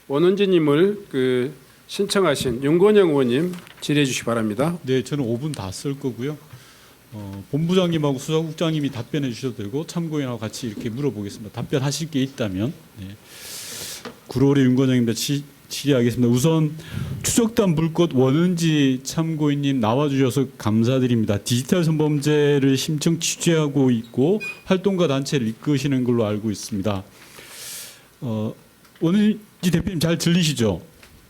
원은지님을 신청하신 윤건영 의원님 질의해 주시기 바랍니다. 네, 저는 5분 다 쓸 거고요. 본부장님하고 수사국장님이 답변해 주셔도 되고 참고인하고 같이 이렇게 물어보겠습니다. 답변하실 게 있다면. 네. 9월에 윤건영입니다. 질의하겠습니다. 우선 추적단 불꽃 원은지 참고인님 나와주셔서 감사드립니다. 디지털 성범죄를 심층 취재하고 있고 활동가 단체를 이끄시는 걸로 알고 있습니다. 원은지 대표님 잘 들리시죠?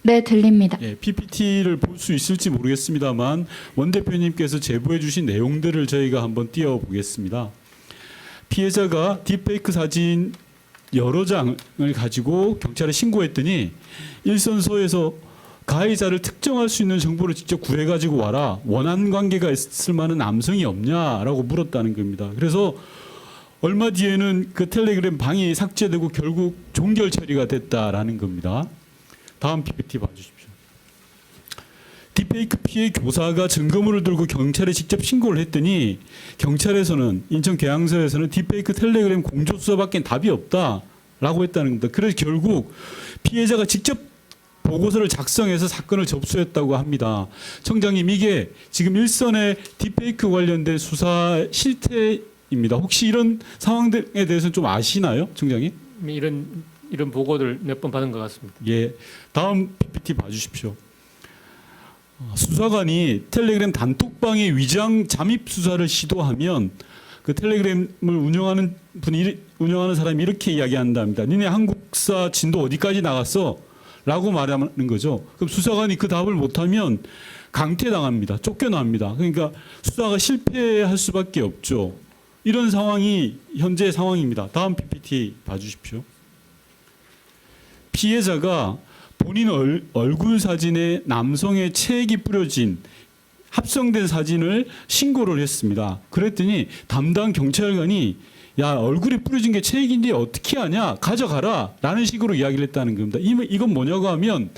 네, 들립니다. 예, PPT를 볼 수 있을지 모르겠습니다만 원 대표님께서 제보해 주신 내용들을 저희가 한번 띄워보겠습니다. 피해자가 딥페이크 사진 여러 장을 가지고 경찰에 신고했더니 일선서에서 가해자를 특정할 수 있는 정보를 직접 구해가지고 와라. 원한 관계가 있을 만한 남성이 없냐라고 물었다는 겁니다. 그래서 얼마 뒤에는 그 텔레그램 방이 삭제되고 결국 종결 처리가 됐다라는 겁니다. 다음 PPT 봐주십시오. 딥페이크 피해 교사가 증거물을 들고 경찰에 직접 신고를 했더니 경찰에서는 인천 계양서에서는 딥페이크 텔레그램 공조 수사밖에 답이 없다라고 했다는 겁니다. 그래서 결국 피해자가 직접 보고서를 작성해서 사건을 접수했다고 합니다. 청장님, 이게 지금 일선의 딥페이크 관련된 수사 실태입니다. 혹시 이런 상황들에 대해서는 좀 아시나요, 청장님? 이런 보고를 몇 번 받은 것 같습니다. 예, 다음 PPT 봐주십시오. 수사관이 텔레그램 단톡방에 위장 잠입 수사를 시도하면 그 텔레그램을 운영하는 사람이 이렇게 이야기한답니다. 니네 한국사 진도 어디까지 나갔어? 라고 말하는 거죠. 그럼 수사관이 그 답을 못하면 강퇴당합니다. 쫓겨납니다. 그러니까 수사가 실패할 수밖에 없죠. 이런 상황이 현재 상황입니다. 다음 PPT 봐주십시오. 피해자가 본인 얼굴 사진에 남성의 체액이 뿌려진 합성된 사진을 신고를 했습니다. 그랬더니 담당 경찰관이 야, 얼굴에 뿌려진 게 체액인데 어떻게 하냐? 가져가라 라는 식으로 이야기를 했다는 겁니다. 이건 뭐냐고 하면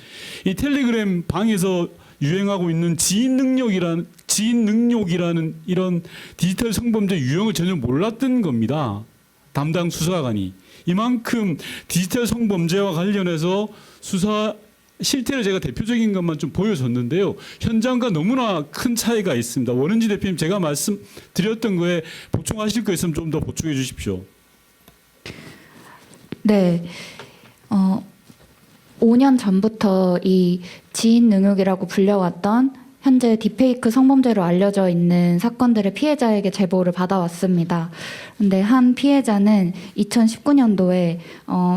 이 텔레그램 방에서 유행하고 있는 지인 능력이라는 이런 디지털 성범죄 유형을 전혀 몰랐던 겁니다. 담당 수사관이. 이만큼 디지털 성범죄와 관련해서 수사 실태를 제가 대표적인 것만 좀 보여줬는데요. 현장과 너무나 큰 차이가 있습니다. 원은지 대표님, 제가 말씀드렸던 거에 보충하실 거 있으면 좀 더 보충해 주십시오. 네. 5년 전부터 이 지인 능욕이라고 불려왔던 현재 딥페이크 성범죄로 알려져 있는 사건들의 피해자에게 제보를 받아왔습니다. 근데 한 피해자는 2019년도에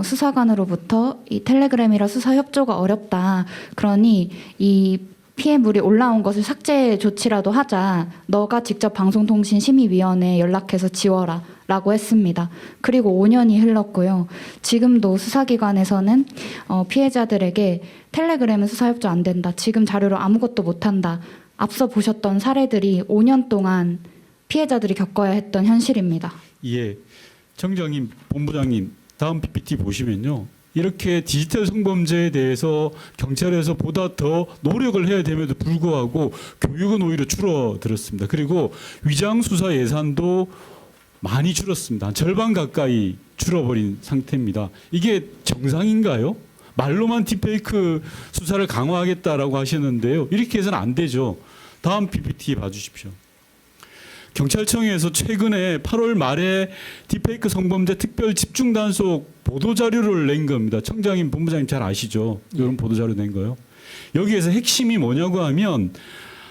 수사관으로부터 이 텔레그램이라 수사 협조가 어렵다. 그러니 이 피해물이 올라온 것을 삭제 조치라도 하자. 너가 직접 방송통신심의위원회에 연락해서 지워라. 라고 했습니다. 그리고 5년이 흘렀고요. 지금도 수사기관에서는 피해자들에게 텔레그램은 수사협조 안 된다. 지금 자료로 아무것도 못한다. 앞서 보셨던 사례들이 5년 동안 피해자들이 겪어야 했던 현실입니다. 예, 청장님, 본부장님, 다음 PPT 보시면요. 이렇게 디지털 성범죄에 대해서 경찰에서 보다 더 노력을 해야 됨에도 불구하고 교육은 오히려 줄어들었습니다. 그리고 위장 수사 예산도 많이 줄었습니다. 절반 가까이 줄어버린 상태입니다. 이게 정상인가요? 말로만 딥페이크 수사를 강화하겠다라고 하시는데요. 이렇게 해서는 안 되죠. 다음 PPT 봐주십시오. 경찰청에서 최근에 8월 말에 딥페이크 성범죄 특별 집중단속 보도자료를 낸 겁니다. 청장님, 본부장님 잘 아시죠? 이런 보도자료 낸 거요. 여기에서 핵심이 뭐냐고 하면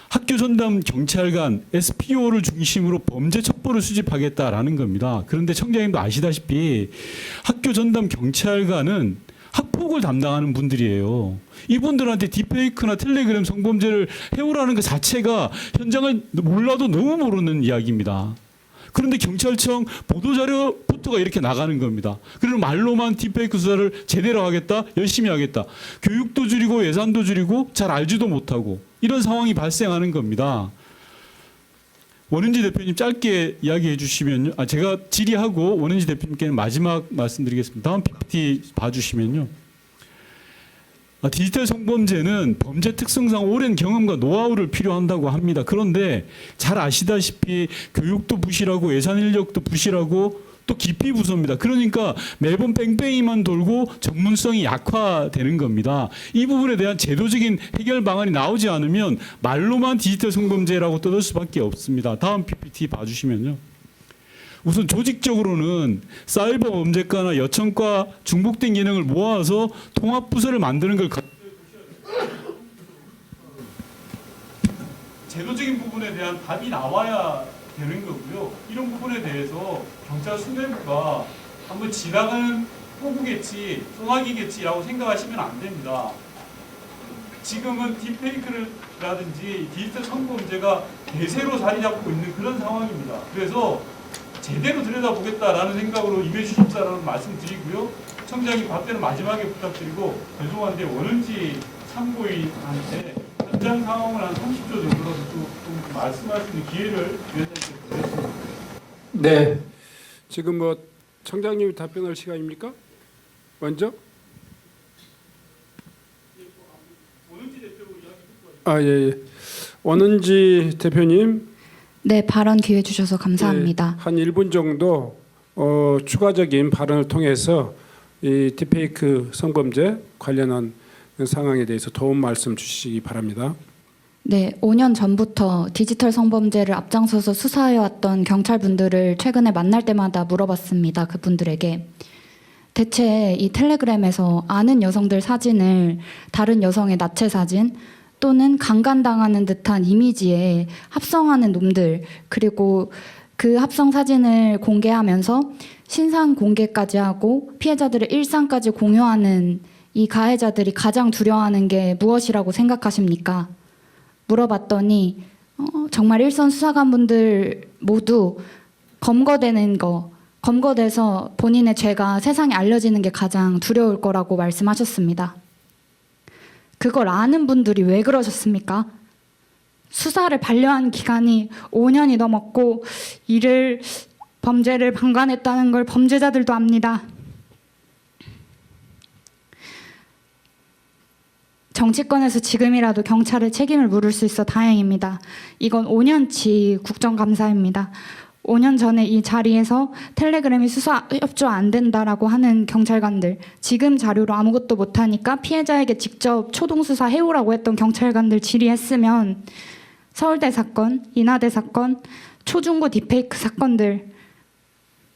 학교 전담 경찰관 SPO를 중심으로 범죄 첩보를 수집하겠다라는 겁니다. 그런데 청장님도 아시다시피 학교 전담 경찰관은 학폭을 담당하는 분들이에요. 이분들한테 딥페이크나 텔레그램 성범죄를 해오라는 것 자체가 현장을 몰라도 너무 모르는 이야기입니다. 그런데 경찰청 보도자료부터가 이렇게 나가는 겁니다. 그리고 말로만 딥페이크 수사를 제대로 하겠다, 열심히 하겠다. 교육도 줄이고 예산도 줄이고 잘 알지도 못하고 이런 상황이 발생하는 겁니다. 원은지 대표님 짧게 이야기해 주시면요. 제가 질의하고 원은지 대표님께는 마지막 말씀드리겠습니다. 다음 PPT 봐주시면요. 디지털 성범죄는 범죄 특성상 오랜 경험과 노하우를 필요한다고 합니다. 그런데 잘 아시다시피 교육도 부실하고 예산 인력도 부실하고 또 기피 부서입니다. 그러니까 매번 뺑뺑이만 돌고 전문성이 약화되는 겁니다. 이 부분에 대한 제도적인 해결 방안이 나오지 않으면 말로만 디지털 성범죄라고 떠들 수밖에 없습니다. 다음 PPT 봐주시면요. 우선 조직적으로는 사이버 범죄과나 여청과 중복된 기능을 모아서 통합 부서를 만드는 걸 제도적인 부분에 대한 답이 나와야 되는 거고요. 이런 부분에 대해서 경찰 수뇌부가 한번 지나가는 호구겠지, 소나기겠지라고 생각하시면 안 됩니다. 지금은 딥페이크라든지 디지털 성범죄가 대세로 자리 잡고 있는 그런 상황입니다. 그래서 제대로 들여다보겠다라는 생각으로 임해주십사라는 말씀드리고요. 청장님 답변을 마지막에 부탁드리고 죄송한데 원은지 참고인한테 현장 상황을 한 30초 정도라도 좀 말씀할 수 있는 기회를 위원장님께 드렸습니다. 네. 지금 뭐 청장님이 답변할 시간입니까? 먼저? 예, 예. 원은지 대표님. 네, 발언 기회 주셔서 감사합니다. 한 1분 정도 추가적인 발언을 통해서 이 딥페이크 성범죄 관련한 상황에 대해서 도움 말씀 주시기 바랍니다. 네, 5년 전부터 디지털 성범죄를 앞장서서 수사해왔던 경찰분들을 최근에 만날 때마다 물어봤습니다. 그분들에게. 대체 이 텔레그램에서 아는 여성들 사진을 다른 여성의 나체 사진 또는 강간당하는 듯한 이미지에 합성하는 놈들, 그리고 그 합성 사진을 공개하면서 신상 공개까지 하고 피해자들의 일상까지 공유하는 이 가해자들이 가장 두려워하는 게 무엇이라고 생각하십니까? 물어봤더니 정말 일선 수사관분들 모두 검거돼서 본인의 죄가 세상에 알려지는 게 가장 두려울 거라고 말씀하셨습니다. 그걸 아는 분들이 왜 그러셨습니까? 수사를 반려한 기간이 5년이 넘었고 범죄를 방관했다는 걸 범죄자들도 압니다. 정치권에서 지금이라도 경찰에 책임을 물을 수 있어 다행입니다. 이건 5년치 국정감사입니다. 5년 전에 이 자리에서 텔레그램이 수사 협조 안 된다라고 하는 경찰관들, 지금 자료로 아무것도 못하니까 피해자에게 직접 초동수사 해오라고 했던 경찰관들 질의했으면 서울대 사건, 인하대 사건, 초중고 딥페이크 사건들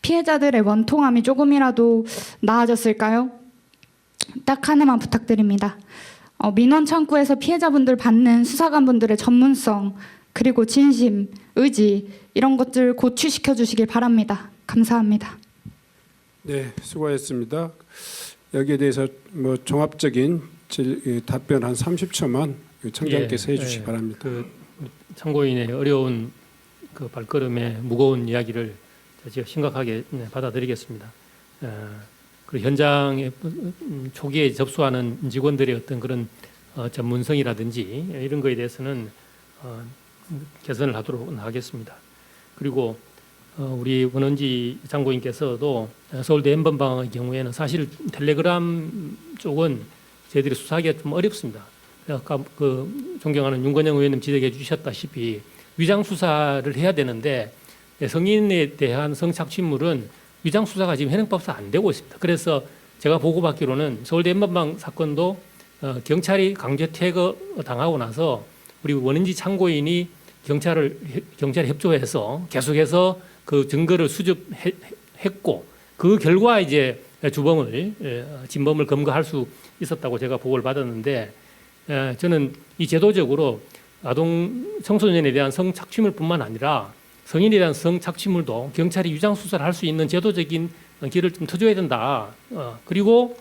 피해자들의 원통함이 조금이라도 나아졌을까요? 딱 하나만 부탁드립니다. 민원 창구에서 피해자분들 받는 수사관분들의 전문성 그리고 진심, 의지 이런 것들 고취시켜 주시길 바랍니다. 감사합니다. 네, 수고하셨습니다. 여기에 대해서 뭐 종합적인 답변 한 30초만 청장께서 해주시기 바랍니다. 그 참고인의 어려운 그 발걸음의 무거운 이야기를 제가 심각하게 받아들이겠습니다. 그 현장에 초기에 접수하는 직원들의 어떤 그런 전문성이라든지 이런 거에 대해서는 개선을 하도록 하겠습니다. 그리고 우리 원은지 장고인께서도 서울대 N번방의 경우에는 사실 텔레그램 쪽은 저희들이 수사하기가 좀 어렵습니다. 아까 그 존경하는 윤건영 의원님 지적해 주셨다시피 위장 수사를 해야 되는데 성인에 대한 성착취물은 위장 수사가 지금 현행법상 안 되고 있습니다. 그래서 제가 보고받기로는 서울대 N번방 사건도 경찰이 강제 퇴거 당하고 나서 우리 원은지 참고인이 경찰에 협조해서 계속해서 그 증거를 수집했고 그 결과 이제 진범을 검거할 수 있었다고 제가 보고를 받았는데 저는 이 제도적으로 아동 청소년에 대한 성착취물뿐만 아니라 성인에 대한 성착취물도 경찰이 위장 수사를 할 수 있는 제도적인 길을 좀 터줘야 된다. 그리고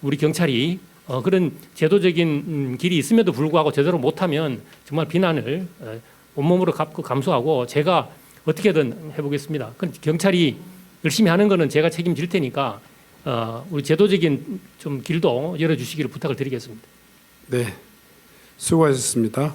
우리 경찰이 그런 제도적인 길이 있음에도 불구하고 제대로 못하면 정말 비난을 온몸으로 감수하고 제가 어떻게든 해보겠습니다. 경찰이 열심히 하는 거는 제가 책임질 테니까 우리 제도적인 좀 길도 열어주시기를 부탁을 드리겠습니다. 네, 수고하셨습니다.